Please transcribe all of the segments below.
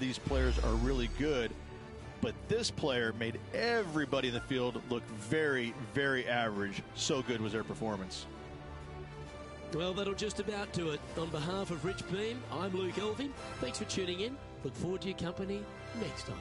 These players are really good, but this player made everybody in the field look very, very average. So good was their performance. Well, that'll just about do it. On behalf of Rich Beam, I'm Luke Elving. Thanks for tuning in. Look forward to your company next time.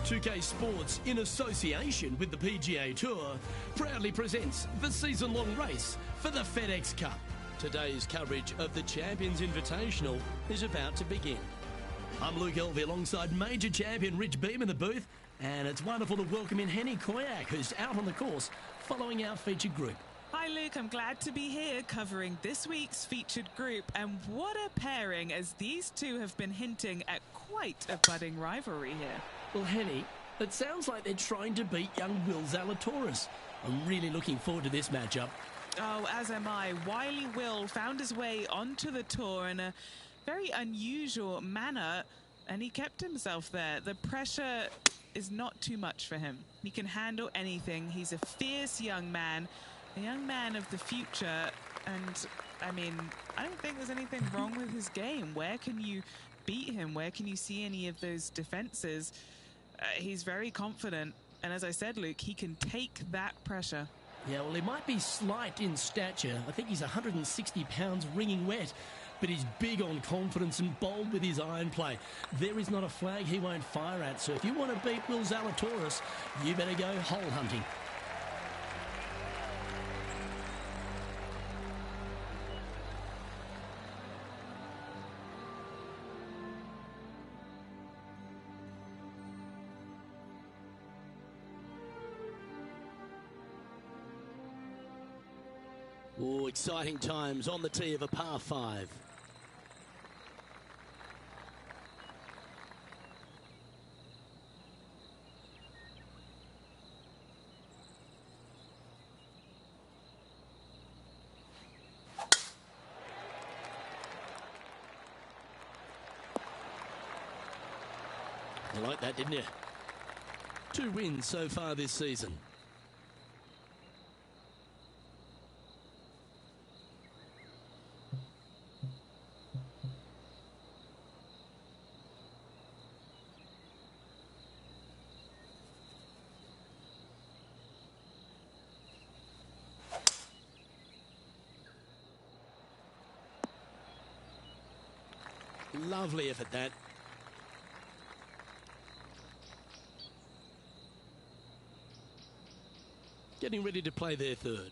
2K Sports, in association with the PGA Tour, proudly presents the season-long race for the FedEx Cup. Today's coverage of the Champions Invitational is about to begin. I'm Luke Elvey alongside major champion Rich Beem in the booth, and it's wonderful to welcome in Henny Koyak, who's out on the course following our featured group. Hi Luke, I'm glad to be here covering this week's featured group, and what a pairing, as these two have been hinting at quite a budding rivalry here. Well, Henny, it sounds like they're trying to beat young Will Zalatoris. I'm really looking forward to this matchup. Oh, as am I. Wily Will found his way onto the tour in a very unusual manner, and he kept himself there. The pressure is not too much for him. He can handle anything. He's a fierce young man, a young man of the future, and I mean, I don't think there's anything wrong with his game. Where can you beat him? Where can you see any of those defenses? He's very confident, and as I said, Luke, he can take that pressure. Yeah, well, he might be slight in stature. I think he's 160 pounds wringing wet, but he's big on confidence and bold with his iron play. There is not a flag he won't fire at, so if you want to beat Will Zalatoris, you better go hole hunting. Oh, exciting times on the tee of a par 5. You like that, didn't you? 2 wins so far this season. Lovely effort, that. Getting ready to play their third.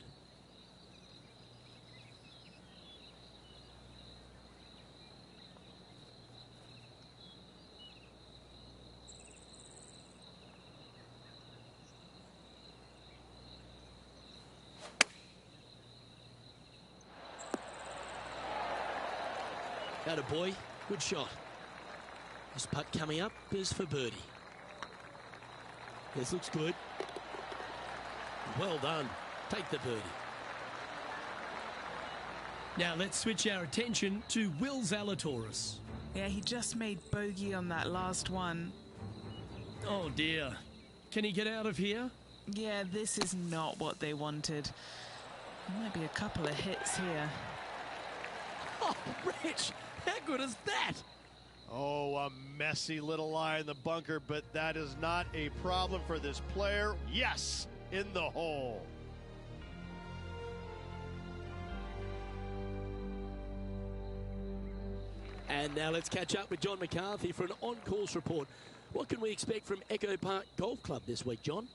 Atta boy, good shot. This putt coming up is for birdie. This looks good. Well done. Take the birdie. Now let's switch our attention to Will Zalatoris. Yeah, he just made bogey on that last one. Oh dear. Can he get out of here? Yeah, this is not what they wanted. There might be a couple of hits here. Oh, Rich, how good is that? Oh, a messy little lie in the bunker, but that is not a problem for this player. Yes, in the hole. And now let's catch up with John McCarthy for an on-course report. What can we expect from Echo Park Golf Club this week, John?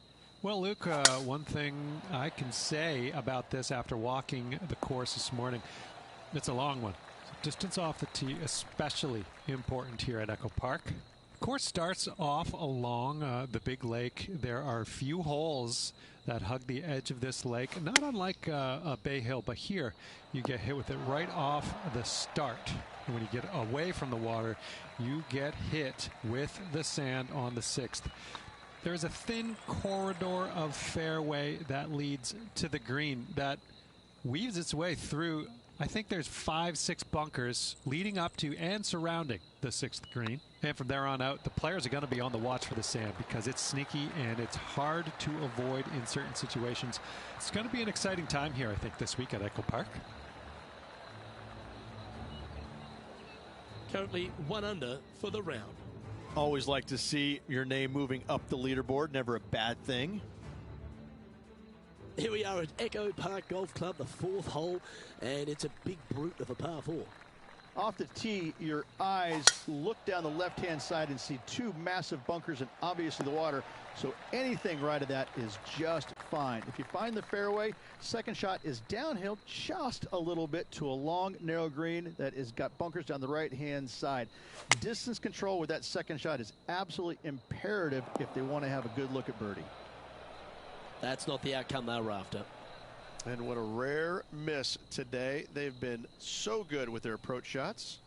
Well, Luke, one thing I can say about this after walking the course this morning, it's a long one. Distance off the tee, especially important here at Echo Park. The course starts off along the big lake. There are a few holes that hug the edge of this lake, not unlike Bay Hill, but here you get hit with it right off the start. And when you get away from the water, you get hit with the sand on the 6th. There's a thin corridor of fairway that leads to the green that weaves its way through. I think there's 5-6 bunkers leading up to and surrounding the 6th green. And from there on out, the players are going to be on the watch for the sand because it's sneaky and it's hard to avoid in certain situations. It's going to be an exciting time here, I think, this week at Echo Park. Currently 1 under for the round. Always like to see your name moving up the leaderboard. Never a bad thing. Here we are at Echo Park Golf Club, the 4th hole, and it's a big brute of a par 4. Off the tee, your eyes look down the left-hand side and see two massive bunkers and obviously the water. So anything right of that is just fine. If you find the fairway, second shot is downhill just a little bit to a long, narrow green that has got bunkers down the right-hand side. Distance control with that second shot is absolutely imperative if they want to have a good look at birdie. That's not the outcome they were after. And what a rare miss today. They've been so good with their approach shots.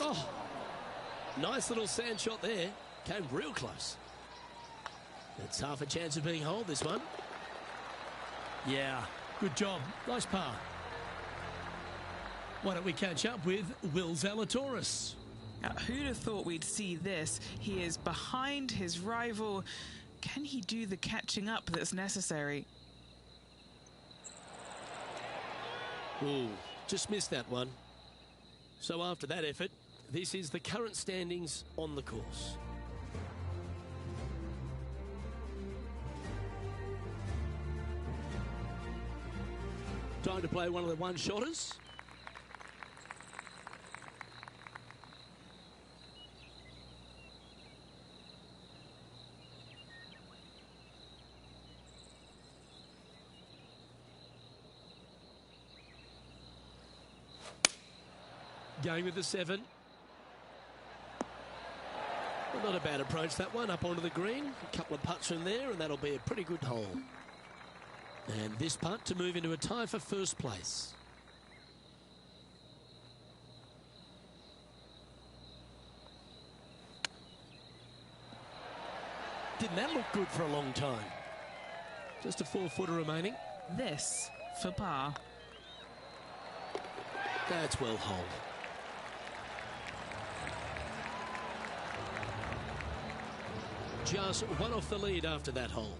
Oh, nice little sand shot there. Came real close. It's half a chance of being holed, this one. Yeah, good job. Nice par. Why don't we catch up with Will Zalatoris? Now, who'd have thought we'd see this? He is behind his rival. Can he do the catching up that's necessary? Ooh, just missed that one. So after that effort, this is the current standings on the course. Time to play one of the one-shotters. Going with the 7. Well, not a bad approach, that one, up onto the green. A couple of putts from there, and that'll be a pretty good hole. And this putt to move into a tie for first place. Didn't that look good for a long time? Just a 4-footer remaining. This for par. That's well holed. Just one off the lead after that hole.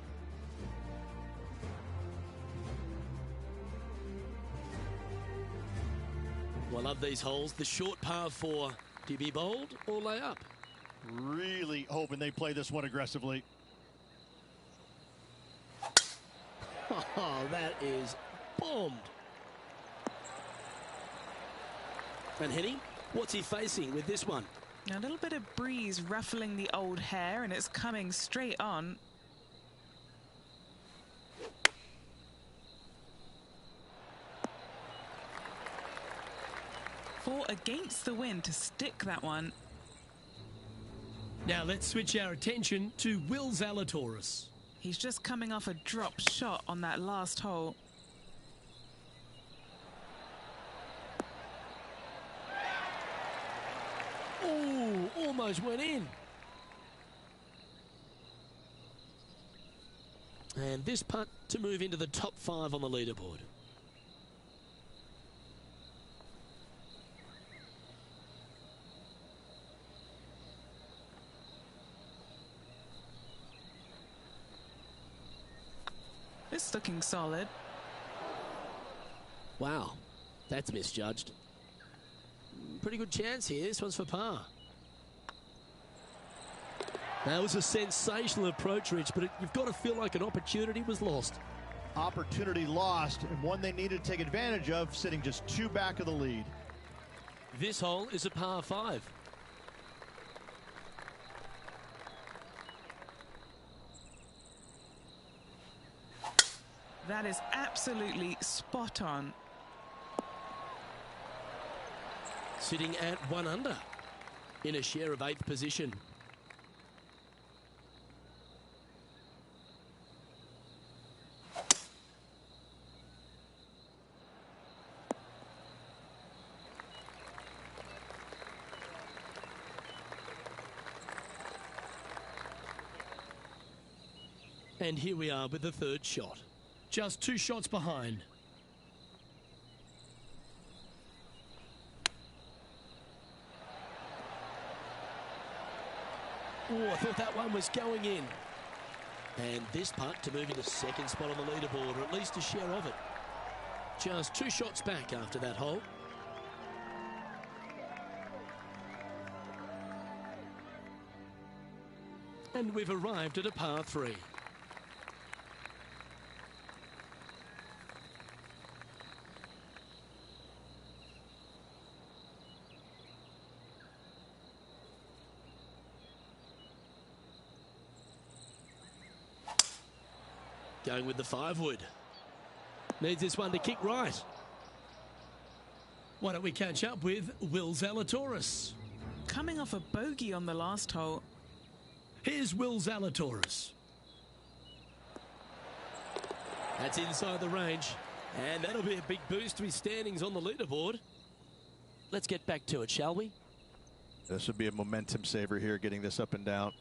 Well, I love these holes. The short par 4. Do you be bold or lay up? Really hoping they play this one aggressively. Oh, that is bombed. And Henny, what's he facing with this one? A little bit of breeze ruffling the old hair, and it's coming straight on. Fought against the wind to stick that one. Now let's switch our attention to Will Zalatoris. He's just coming off a drop shot on that last hole. Oh, almost went in. And this putt to move into the top 5 on the leaderboard. It's looking solid. Wow, that's misjudged. Pretty good chance here. This one's for par. That was a sensational approach, Rich, but you've got to feel like an opportunity was lost. Opportunity lost, and one they needed to take advantage of, sitting just 2 back of the lead. This hole is a par 5. That is absolutely spot on. Sitting at 1 under in a share of 8th position. And here we are with the 3rd shot. Just 2 shots behind. Oh, I thought that one was going in. And this putt to move into 2nd spot on the leaderboard, or at least a share of it. Just 2 shots back after that hole. And we've arrived at a par 3. Going with the 5-wood. Needs this one to kick right. Why don't we catch up with Will Zalatoris? Coming off a bogey on the last hole. Here's Will Zalatoris. That's inside the range. And that'll be a big boost to his standings on the leaderboard. Let's get back to it, shall we? This would be a momentum saver here, getting this up and down.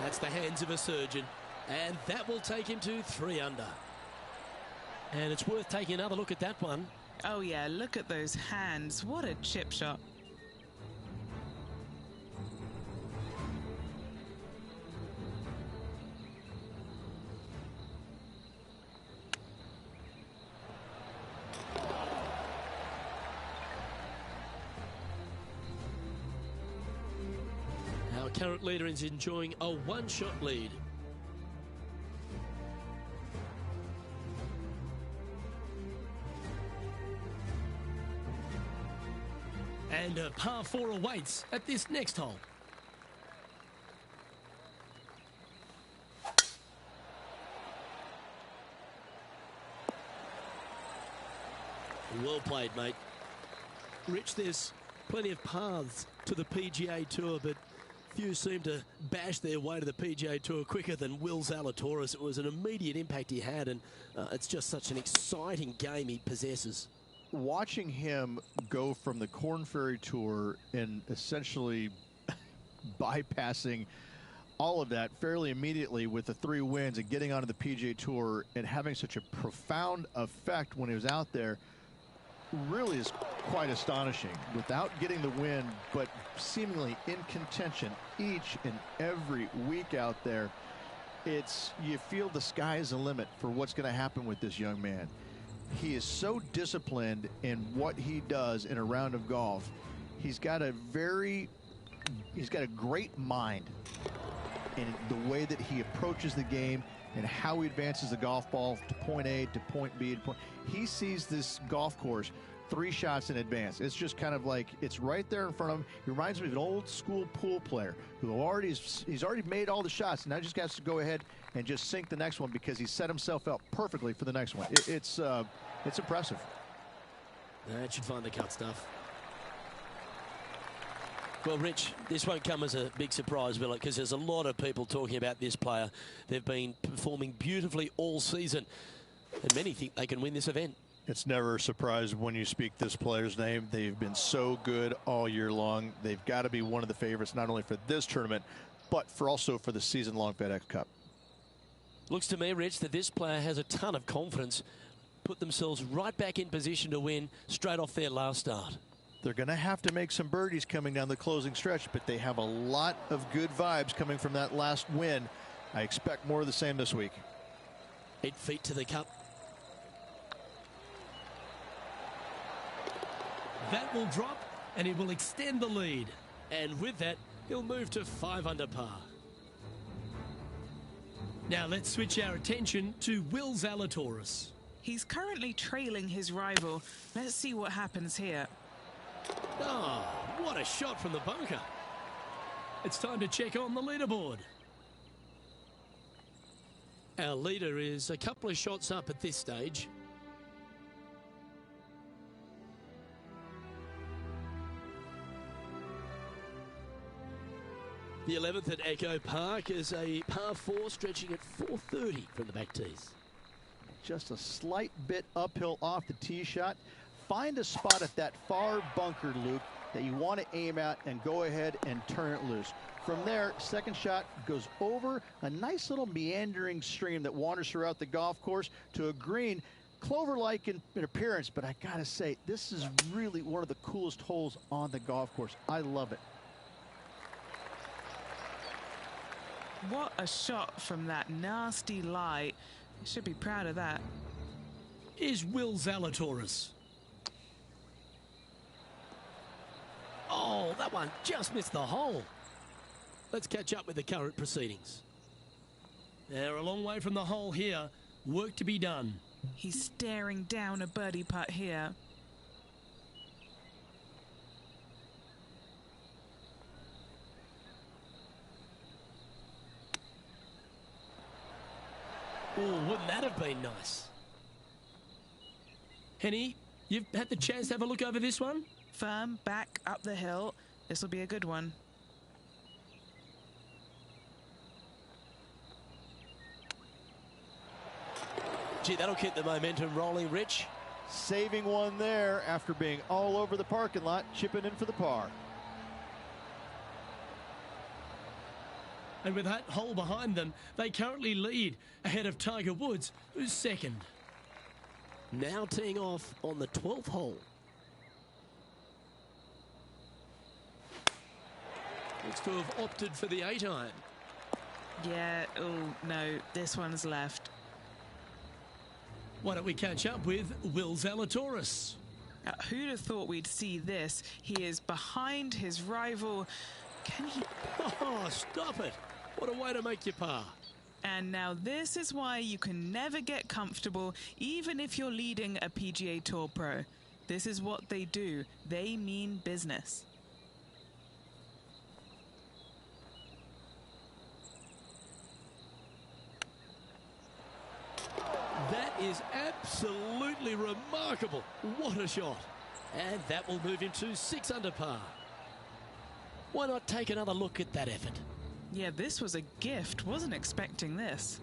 That's the hands of a surgeon. And that will take him to 3 under. And it's worth taking another look at that one. Oh yeah, look at those hands. What a chip shot. Our current leader is enjoying a 1-shot lead. And a par 4 awaits at this next hole. Well played, mate. Rich, there's plenty of paths to the PGA Tour, but few seem to bash their way to the PGA Tour quicker than Will Zalatoris. It was an immediate impact he had, and it's just such an exciting game he possesses. Watching him go from the Korn Ferry Tour and essentially bypassing all of that fairly immediately with the 3 wins and getting onto the PGA Tour and having such a profound effect when he was out there really is quite astonishing. Without getting the win, but seemingly in contention each and every week out there, you feel the sky is the limit for what's going to happen with this young man. He is so disciplined in what he does in a round of golf. He's got a great mind in the way that he approaches the game and how he advances the golf ball to point A to point B. He sees this golf course 3 shots in advance. It's just kind of like it's right there in front of him. He reminds me of an old school pool player who he's already made all the shots. Now just has to go ahead and just sink the next one because he set himself up perfectly for the next one. It's impressive. That should find the cut stuff. Well, Rich, this won't come as a big surprise, will it? Because there's a lot of people talking about this player. They've been performing beautifully all season, and many think they can win this event. It's never a surprise when you speak this player's name. They've been so good all year long. They've got to be one of the favorites, not only for this tournament, but also for the season-long FedEx Cup. Looks to me, Rich, that this player has a ton of confidence, put themselves right back in position to win straight off their last start. They're going to have to make some birdies coming down the closing stretch, but they have a lot of good vibes coming from that last win. I expect more of the same this week. 8 feet to the cup. That will drop, and it will extend the lead. And with that, he'll move to 5 under par. Now let's switch our attention to Will Zalatoris. He's currently trailing his rival. Let's see what happens here. Oh, what a shot from the bunker. It's time to check on the leaderboard. Our leader is a couple of shots up at this stage. The 11th at Echo Park is a par 4 stretching at 430 from the back tees. Just a slight bit uphill off the tee shot. Find a spot at that far bunker, Luke, that you want to aim at and go ahead and turn it loose. From there, second shot goes over a nice little meandering stream that wanders throughout the golf course to a green, clover-like in appearance, but I gotta say, this is really one of the coolest holes on the golf course. I love it. What a shot from that nasty lie. You should be proud of that. Is Will Zalatoris. Oh, that one just missed the hole. Let's catch up with the current proceedings. They're a long way from the hole here. Work to be done. He's staring down a birdie putt here. Oh, wouldn't that have been nice? Henny, you've had the chance to have a look over this one? Firm, back, up the hill. This will be a good one. Gee, that'll keep the momentum rolling, Rich. Saving one there after being all over the parking lot, chipping in for the par. And with that hole behind them, they currently lead ahead of Tiger Woods, who's second. Now teeing off on the 12th hole. Looks to have opted for the 8-iron. Yeah, oh no, this one's left. Why don't we catch up with Will Zalatoris? Who'd have thought we'd see this? He is behind his rival. Can he? Oh, stop it. What a way to make your par. And now this is why you can never get comfortable, even if you're leading a PGA Tour pro. This is what they do. They mean business. That is absolutely remarkable. What a shot. And that will move him to 6 under par. Why not take another look at that effort? Yeah, this was a gift. Wasn't expecting this.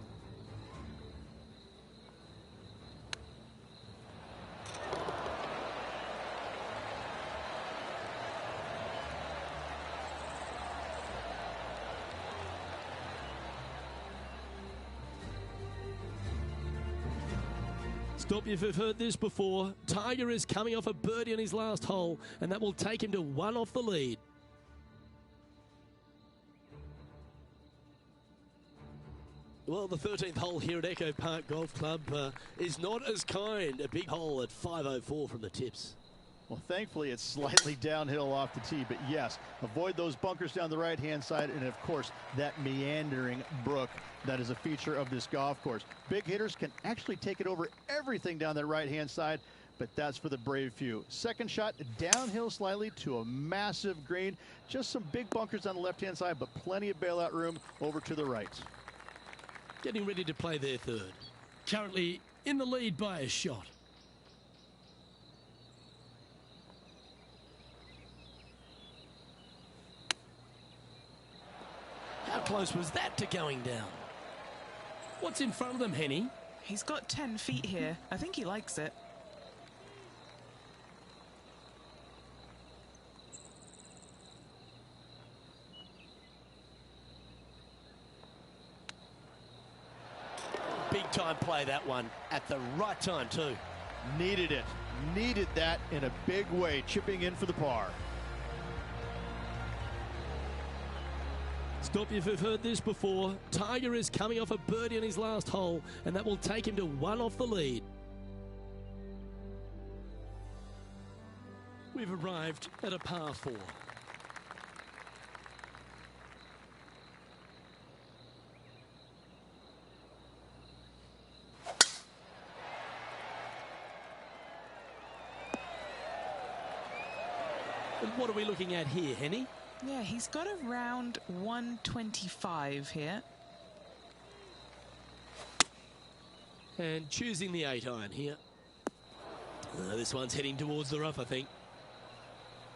Stop if you've heard this before. Tiger is coming off a birdie on his last hole, and that will take him to 1 off the lead. Well, the 13th hole here at Echo Park Golf Club is not as kind. A big hole at 504 from the tips. Well, thankfully, it's slightly downhill off the tee, but yes, avoid those bunkers down the right-hand side, and of course, that meandering brook that is a feature of this golf course. Big hitters can actually take it over everything down that right-hand side, but that's for the brave few. Second shot, downhill slightly to a massive green. Just some big bunkers on the left-hand side, but plenty of bailout room over to the right. Getting ready to play their third. Currently in the lead by a shot. How close was that to going down? What's in front of them, Henny? He's got 10 feet here. I think he likes it. Big time play, that one, at the right time too. Needed it. Needed that in a big way, chipping in for the par. Stop if you've heard this before. Tiger is coming off a birdie on his last hole, and that will take him to 1 off the lead. We've arrived at a par 4. And what are we looking at here, Henny? Yeah, he's got around 125 here. And choosing the 8-iron here. This one's heading towards the rough, I think.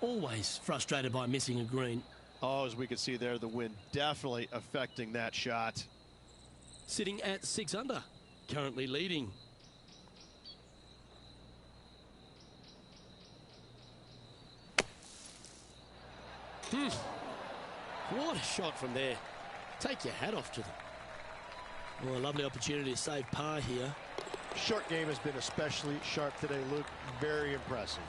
Always frustrated by missing a green. Oh, as we can see there, the wind definitely affecting that shot. Sitting at 6 under, currently leading. What a shot from there. Take your hat off to them. Well, a lovely opportunity to save par here. Short game has been especially sharp today, Luke. Very impressive.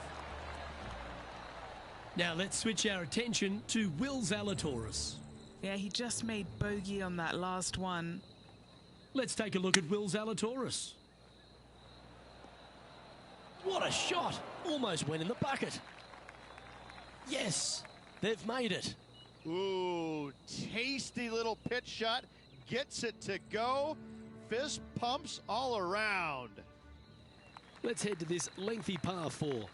Now let's switch our attention to Will Zalatoris. Yeah, he just made bogey on that last one. Let's take a look at Will Zalatoris. What a shot! Almost went in the bucket. Yes, they've made it. Ooh, tasty little pitch shot. Gets it to go. Fist pumps all around. Let's head to this lengthy par 4.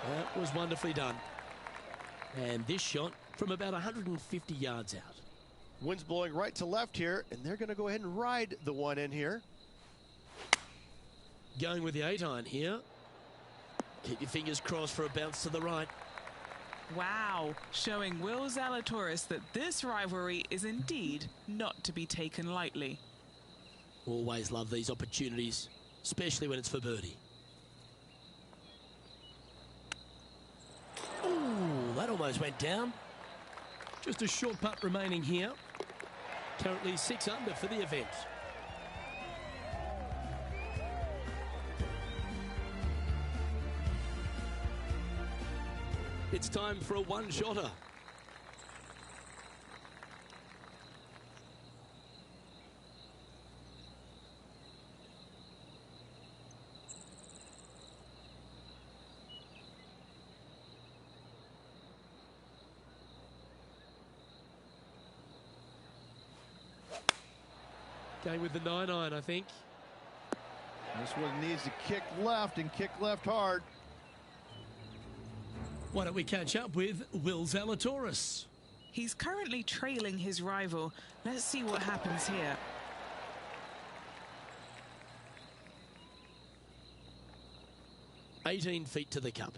That was wonderfully done. And this shot from about 150 yards out. Wind's blowing right to left here, and they're going to go ahead and ride the one in here. Going with the 8-iron here. Keep your fingers crossed for a bounce to the right. Wow, showing Will Zalatoris that this rivalry is indeed not to be taken lightly. Always love these opportunities, especially when it's for birdie. Ooh, that almost went down. Just a short putt remaining here. Currently 6 under for the event. It's time for a one-shotter. Going with the 9-iron, I think. This one needs to kick left and kick left hard. Why don't we catch up with Will Zalatoris? He's currently trailing his rival. Let's see what happens here. "18 feet to the cup."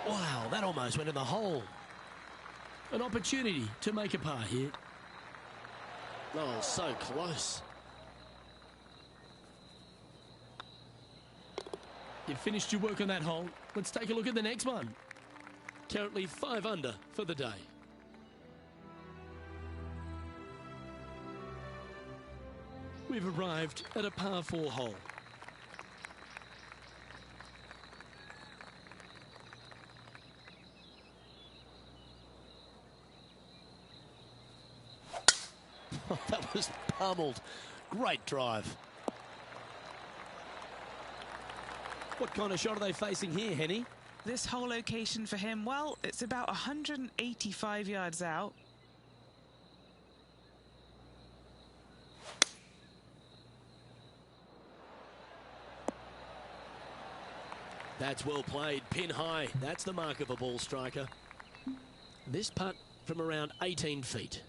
Wow, that almost went in the hole. An opportunity to make a par here. Oh, so close. You've finished your work on that hole. Let's take a look at the next one. Currently 5 under for the day. We've arrived at a par 4 hole. That was pummeled. Great drive. What kind of shot are they facing here, Henny? This whole location for him, well, it's about 185 yards out. That's well played. Pin high. That's the mark of a ball striker. This putt from around 18 feet.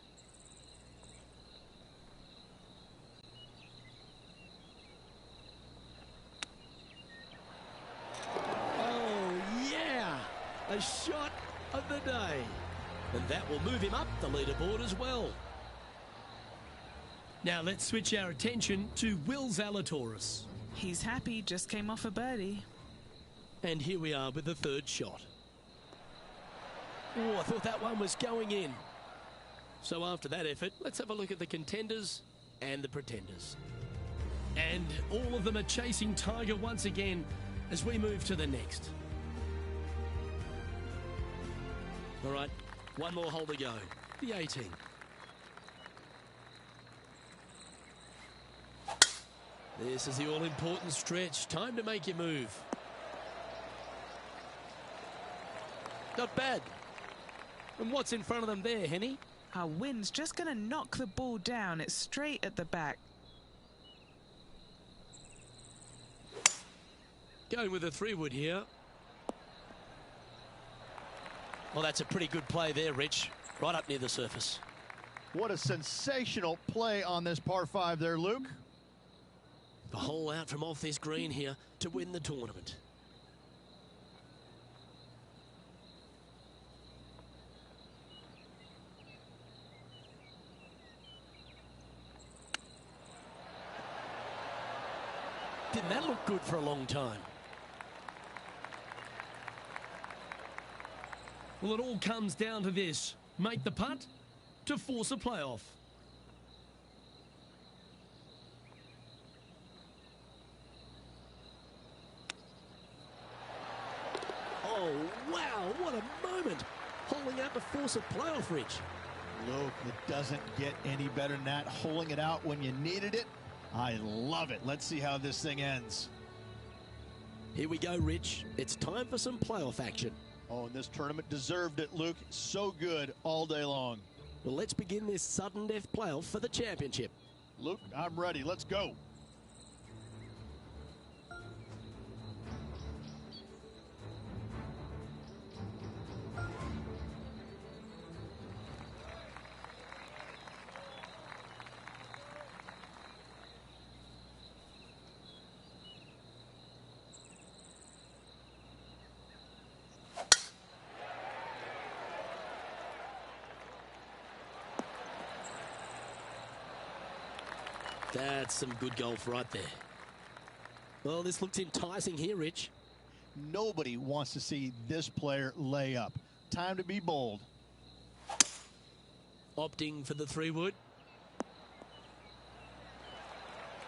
A shot of the day. And that will move him up the leaderboard as well. Now let's switch our attention to Will Zalatoris. He's happy, just came off a birdie. And here we are with the 3rd shot. Oh, I thought that one was going in. So after that effort, let's have a look at the contenders and the pretenders. And all of them are chasing Tiger once again as we move to the next. All right, one more hole to go. The 18. This is the all-important stretch. Time to make your move. Not bad. And what's in front of them there, Henny? Our wind's just going to knock the ball down. It's straight at the back. Going with a 3-wood here. Well, that's a pretty good play there, Rich. Right up near the surface. What a sensational play on this par 5 there, Luke. The hole out from off this green here to win the tournament. Didn't that look good for a long time? Well, it all comes down to this. Make the putt to force a playoff. Oh, wow, what a moment. Holding out to force a playoff, Rich. Luke, it doesn't get any better than that. Holding it out when you needed it. I love it. Let's see how this thing ends. Here we go, Rich. It's time for some playoff action. Oh, and this tournament deserved it, Luke. So good all day long. Well, let's begin this sudden death playoff for the championship. Luke, I'm ready. Let's go. That's some good golf right there. Well, this looks enticing here, Rich. Nobody wants to see this player lay up. Time to be bold. Opting for the 3-wood.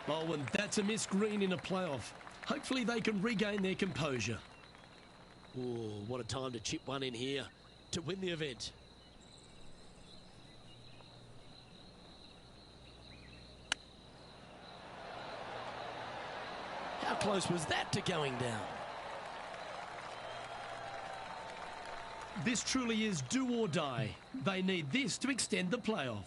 Oh, and that's a missed green in a playoff. Hopefully they can regain their composure. Oh, what a time to chip one in here to win the event. How close was that to going down? This truly is do or die. They need this to extend the playoff.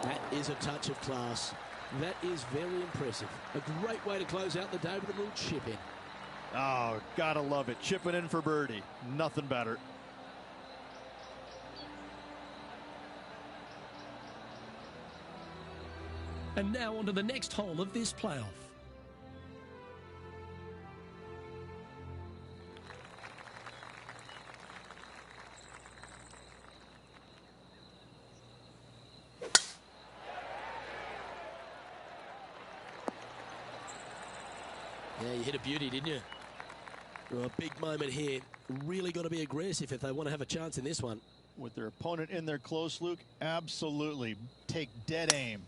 That is a touch of class. That is very impressive. A great way to close out the day with a little chip in. Oh, gotta love it. Chipping in for birdie. Nothing better. And now on to the next hole of this playoff. Yeah, you hit a beauty, didn't you? Well, a big moment here. Really got to be aggressive if they want to have a chance in this one. With their opponent in there close, Luke, absolutely. Take dead aim.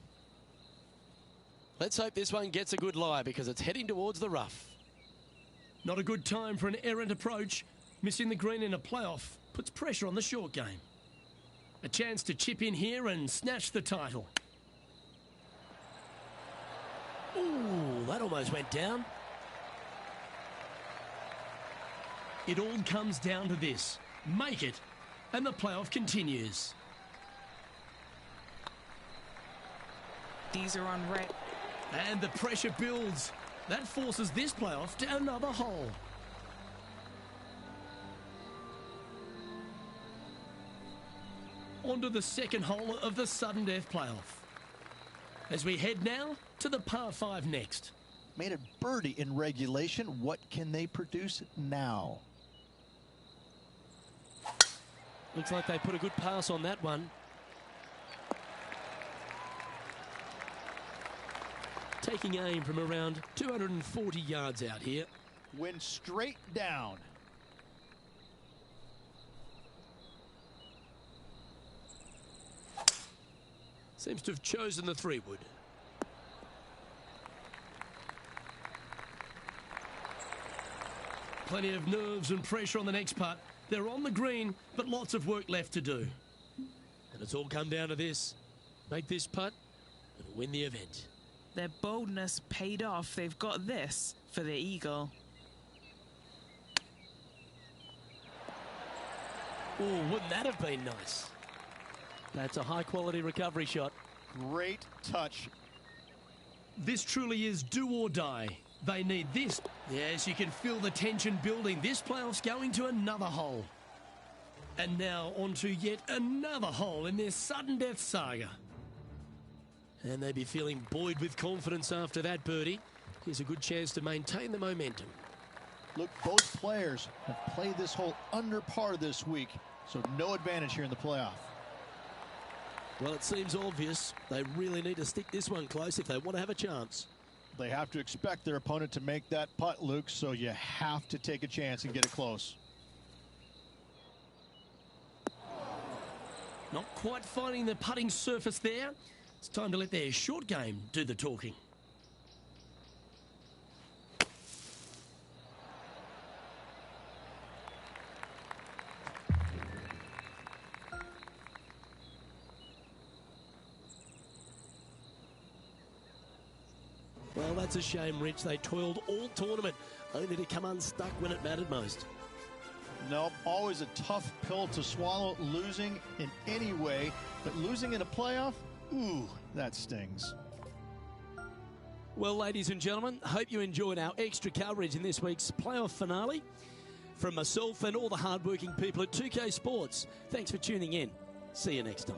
Let's hope this one gets a good lie because it's heading towards the rough. Not a good time for an errant approach. Missing the green in a playoff puts pressure on the short game. A chance to chip in here and snatch the title. Ooh, that almost went down. It all comes down to this. Make it, and the playoff continues. These are on red. And the pressure builds. That forces this playoff to another hole. On to the second hole of the sudden death playoff. As we head now to the par 5 next. Made it birdie in regulation. What can they produce now? Looks like they put a good pass on that one. Taking aim from around 240 yards out here. Went straight down. Seems to have chosen the 3-wood. Plenty of nerves and pressure on the next putt. They're on the green, but lots of work left to do. And it's all come down to this. Make this putt and win the event. Their boldness paid off. They've got this for the eagle. Oh, wouldn't that have been nice? That's a high-quality recovery shot. Great touch. This truly is do or die. They need this. Yes, you can feel the tension building. This playoff's going to another hole. And now on to yet another hole in their sudden death saga. And they'd be feeling buoyed with confidence after that birdie. Here's a good chance to maintain the momentum. Look, both players have played this hole under par this week, so no advantage here in the playoff. Well, it seems obvious. They really need to stick this one close if they want to have a chance. They have to expect their opponent to make that putt, Luke, so you have to take a chance and get it close. Not quite finding the putting surface there. It's time to let their short game do the talking. Well, that's a shame, Rich. They toiled all tournament, only to come unstuck when it mattered most. Nope, always a tough pill to swallow, losing in any way, but losing in a playoff, ooh, that stings. Well, ladies and gentlemen, hope you enjoyed our extra coverage in this week's playoff finale. From myself and all the hardworking people at 2K Sports, thanks for tuning in. See you next time.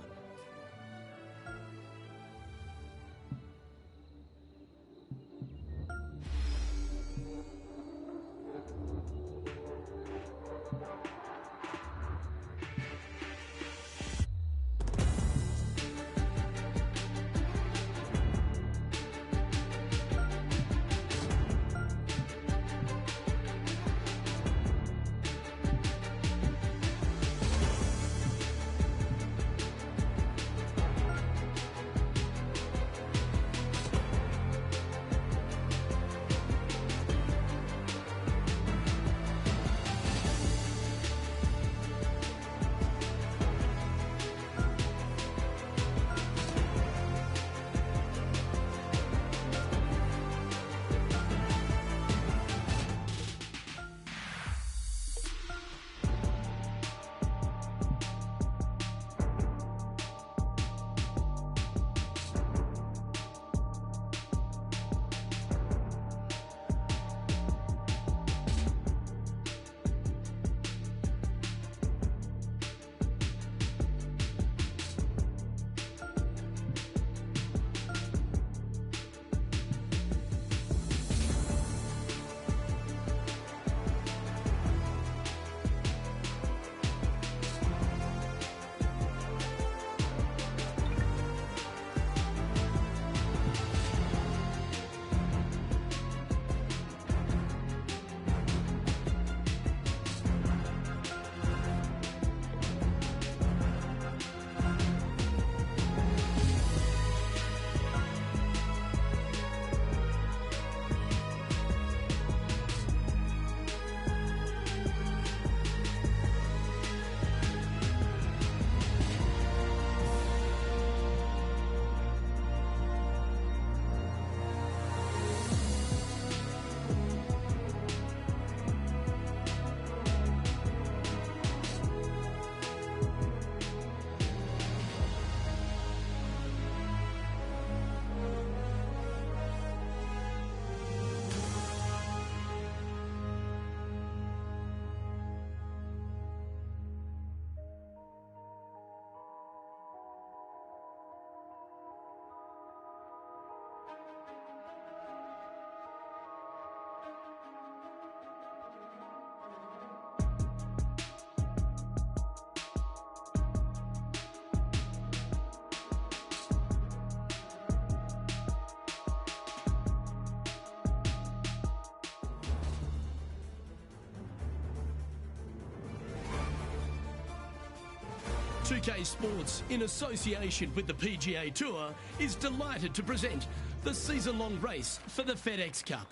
.2K Sports, in association with the PGA Tour, is delighted to present the season-long race for the FedEx Cup.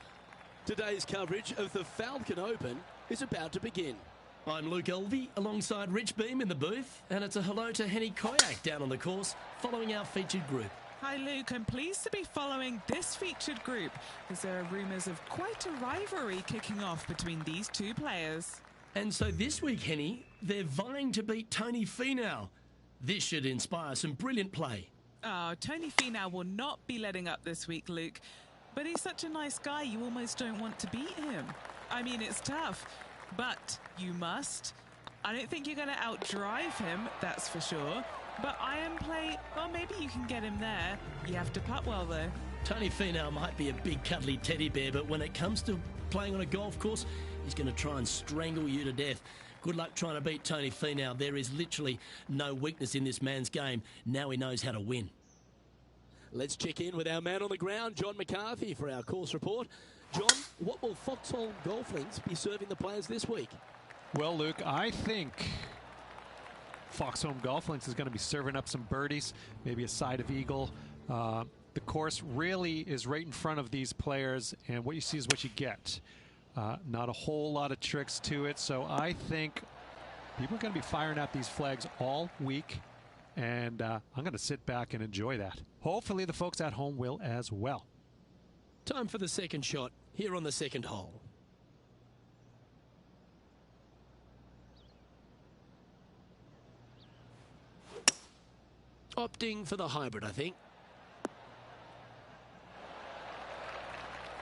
Today's coverage of the Falcon Open is about to begin. I'm Luke Elvey, alongside Rich Beam in the booth, and it's a hello to Henny Koyak down on the course, following our featured group. Hi Luke, I'm pleased to be following this featured group, as there are rumours of quite a rivalry kicking off between these two players. And so this week, Henny, they're vying to beat Tony Finau. This should inspire some brilliant play. Oh, Tony Finau will not be letting up this week, Luke. But he's such a nice guy, you almost don't want to beat him. I mean, it's tough, but you must. I don't think you're going to outdrive him, that's for sure. But iron play, well, maybe you can get him there. You have to putt well, though. Tony Finau might be a big cuddly teddy bear, but when it comes to playing on a golf course, he's going to try and strangle you to death. Good luck trying to beat Tony Finau. There is literally no weakness in this man's game. Now he knows how to win. Let's check in with our man on the ground, John McCarthy, for our course report. John, what will Foxholm Golf Links be serving the players this week? Well, Luke, I think Foxholm Golf Links is going to be serving up some birdies, maybe a side of eagle, The course really is right in front of these players, and what you see is what you get. Not a whole lot of tricks to it, so I think people are going to be firing out these flags all week, and I'm going to sit back and enjoy that. Hopefully the folks at home will as well. Time for the second shot here on the second hole. Opting for the hybrid, I think.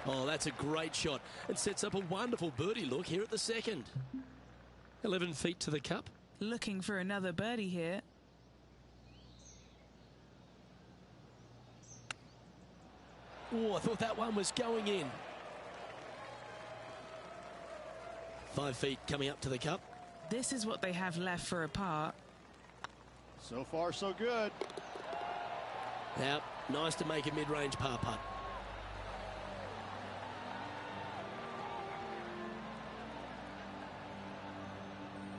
Oh, that's a great shot. It sets up a wonderful birdie look here at the second. 11 feet to the cup. Looking for another birdie here. Oh, I thought that one was going in. 5 feet coming up to the cup. This is what they have left for a par. So far, so good. Now, nice to make a mid-range par putt.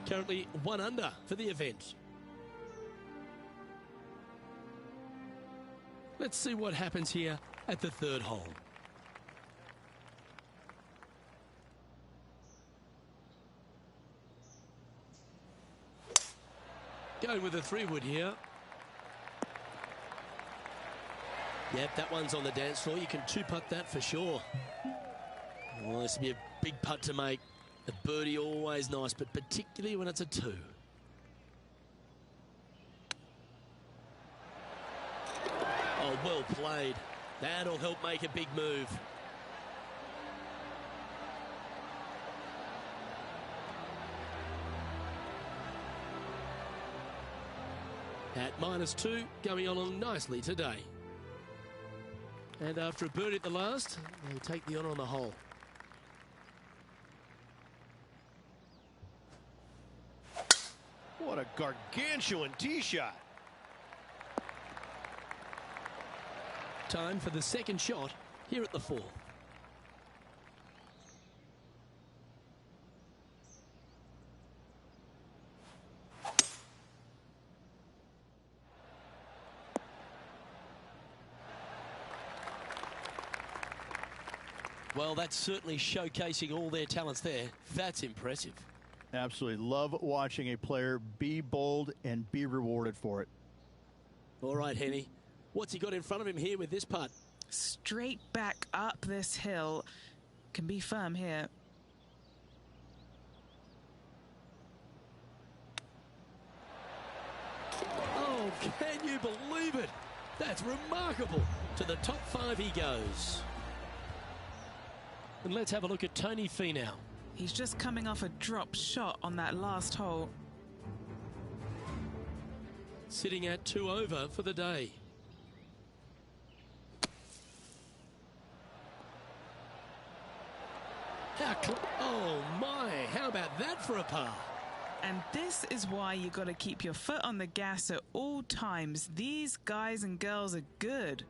Currently 1 under for the event. Let's see what happens here at the third hole. Going with a 3-wood here. Yep, that one's on the dance floor. You can 2-putt that for sure. Well, this will be a big putt to make. A birdie always nice, but particularly when it's a 2. Oh, well played. That'll help make a big move. At -2, going along nicely today. And after a birdie at the last, they take the honour on the hole. What a gargantuan tee shot. Time for the second shot here at the 4. Well, that's certainly showcasing all their talents there. That's impressive. Absolutely love watching a player be bold and be rewarded for it. All right, Henny. What's he got in front of him here with this putt? Straight back up this hill. Can be firm here. Oh, can you believe it? That's remarkable. To the top 5 he goes. And let's have a look at Tony Finau. He's just coming off a drop shot on that last hole. Sitting at 2 over for the day. Oh my, how about that for a par? And this is why you got to keep your foot on the gas at all times. These guys and girls are good.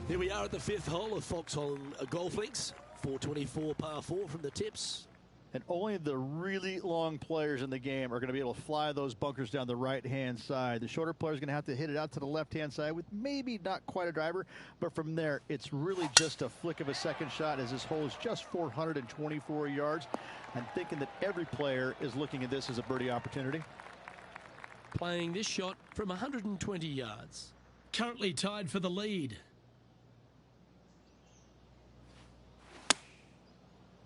Here we are at the 5th hole of Foxhole Golf Links. 424 par 4 from the tips. And only the really long players in the game are going to be able to fly those bunkers down the right-hand side. The shorter players are going to have to hit it out to the left-hand side with maybe not quite a driver, but from there, it's really just a flick of a second shot as this hole is just 424 yards. I'm thinking that every player is looking at this as a birdie opportunity. Playing this shot from 120 yards. Currently tied for the lead.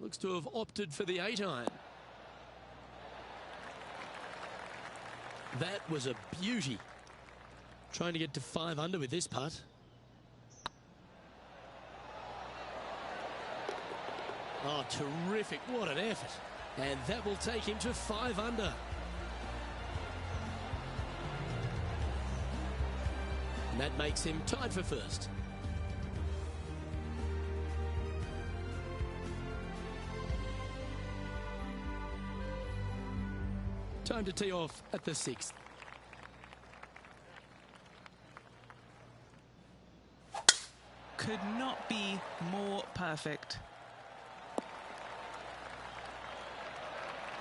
Looks to have opted for the 8-iron. That was a beauty. Trying to get to 5 under with this putt. Oh, terrific. What an effort. And that will take him to 5 under. And that makes him tied for first. Time to tee off at the 6th. Could not be more perfect.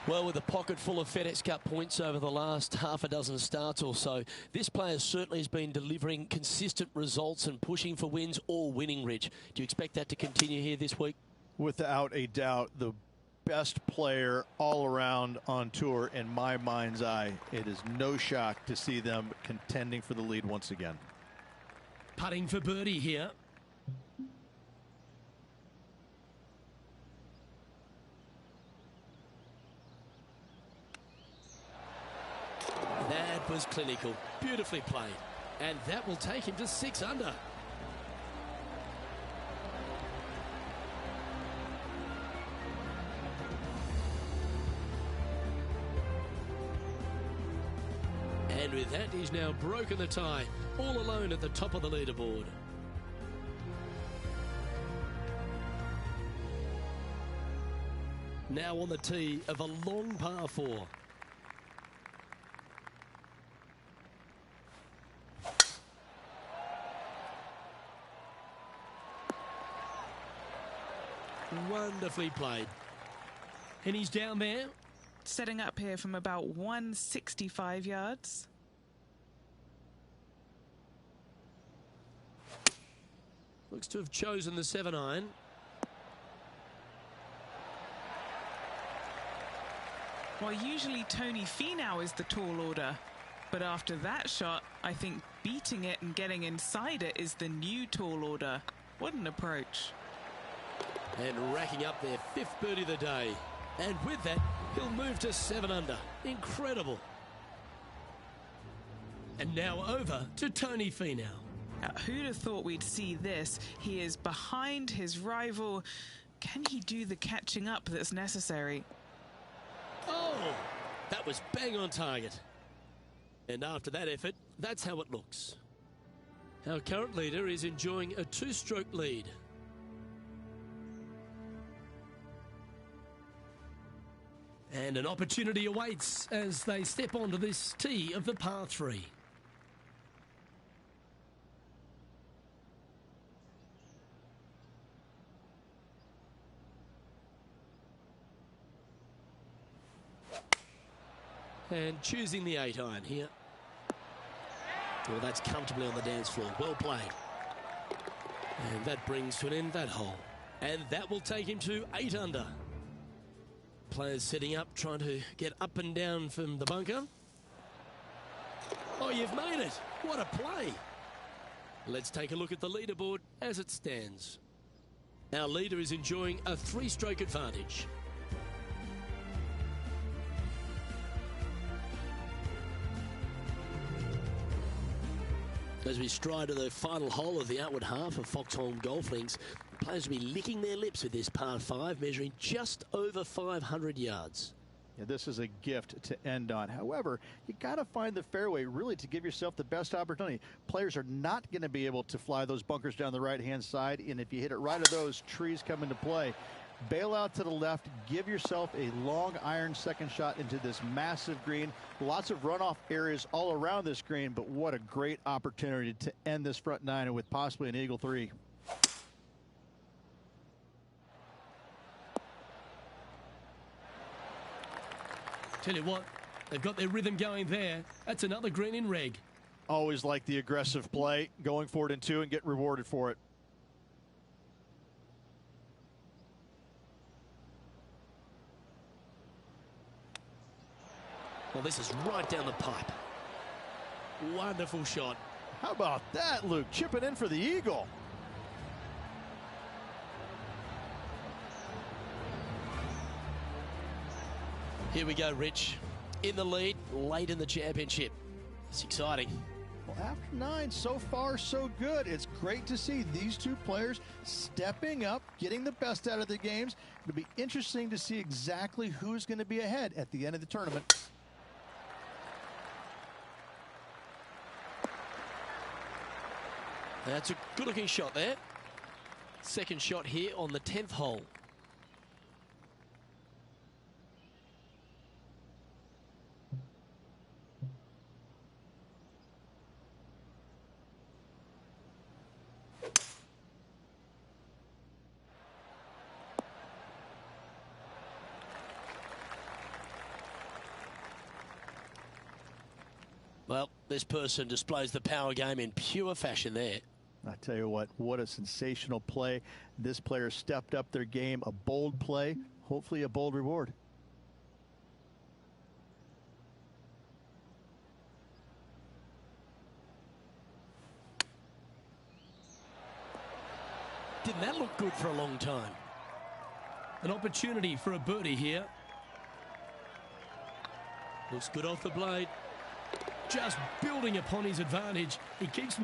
Well, with a pocket full of FedEx Cup points over the last half a dozen starts or so, this player certainly has been delivering consistent results and pushing for wins or winning, Rich. Do you expect that to continue here this week? Without a doubt, the best player all around on tour in my mind's eye. It is no shock to see them contending for the lead once again. Putting for birdie here. That was clinical. Beautifully played. And that will take him to 6 under. And with that, he's now broken the tie, all alone at the top of the leaderboard. Now on the tee of a long par 4. Wonderfully played. And he's down there. Setting up here from about 165 yards. Looks to have chosen the 7-iron. Well, usually Tony Finau is the tall order. But after that shot, I think beating it and getting inside it is the new tall order. What an approach. And racking up their 5th birdie of the day. And with that, he'll move to 7 under. Incredible. And now over to Tony Finau. Now, who'd have thought we'd see this? He is behind his rival. Can he do the catching up that's necessary? Oh, that was bang on target. And after that effort, that's how it looks. Our current leader is enjoying a 2-stroke lead. And an opportunity awaits as they step onto this tee of the par 3. And choosing the 8-iron here. Well, that's comfortably on the dance floor. Well played. And that brings to an end that hole. And that will take him to 8 under. Players setting up, trying to get up and down from the bunker. Oh, you've made it. What a play. Let's take a look at the leaderboard as it stands. Our leader is enjoying a 3-stroke advantage. As we stride to the final hole of the outward half of Foxholm Golf Links, players will be licking their lips with this par 5, measuring just over 500 yards. Yeah, this is a gift to end on. However, you got to find the fairway really to give yourself the best opportunity. Players are not going to be able to fly those bunkers down the right-hand side, and if you hit it right at those trees come into play. Bail out to the left, give yourself a long iron second shot into this massive green. Lots of runoff areas all around this green, but what a great opportunity to end this front 9 with possibly an eagle 3. Tell you what, they've got their rhythm going there. That's another green in reg. Always like the aggressive play, going for it in 2 and get rewarded for it. Well, this is right down the pipe. Wonderful shot. How about that, Luke? Chipping in for the eagle. Here we go, Rich. In the lead, late in the championship. It's exciting. Well, after 9, so far so good. It's great to see these 2 players stepping up, getting the best out of the games. It'll be interesting to see exactly who's going to be ahead at the end of the tournament. That's a good-looking shot there. Second shot here on the 10th hole. This person displays the power game in pure fashion there. I tell you what a sensational play. This player stepped up their game, a bold play, hopefully a bold reward. Didn't that look good for a long time? An opportunity for a birdie here. Looks good off the blade. Just building upon his advantage. He keeps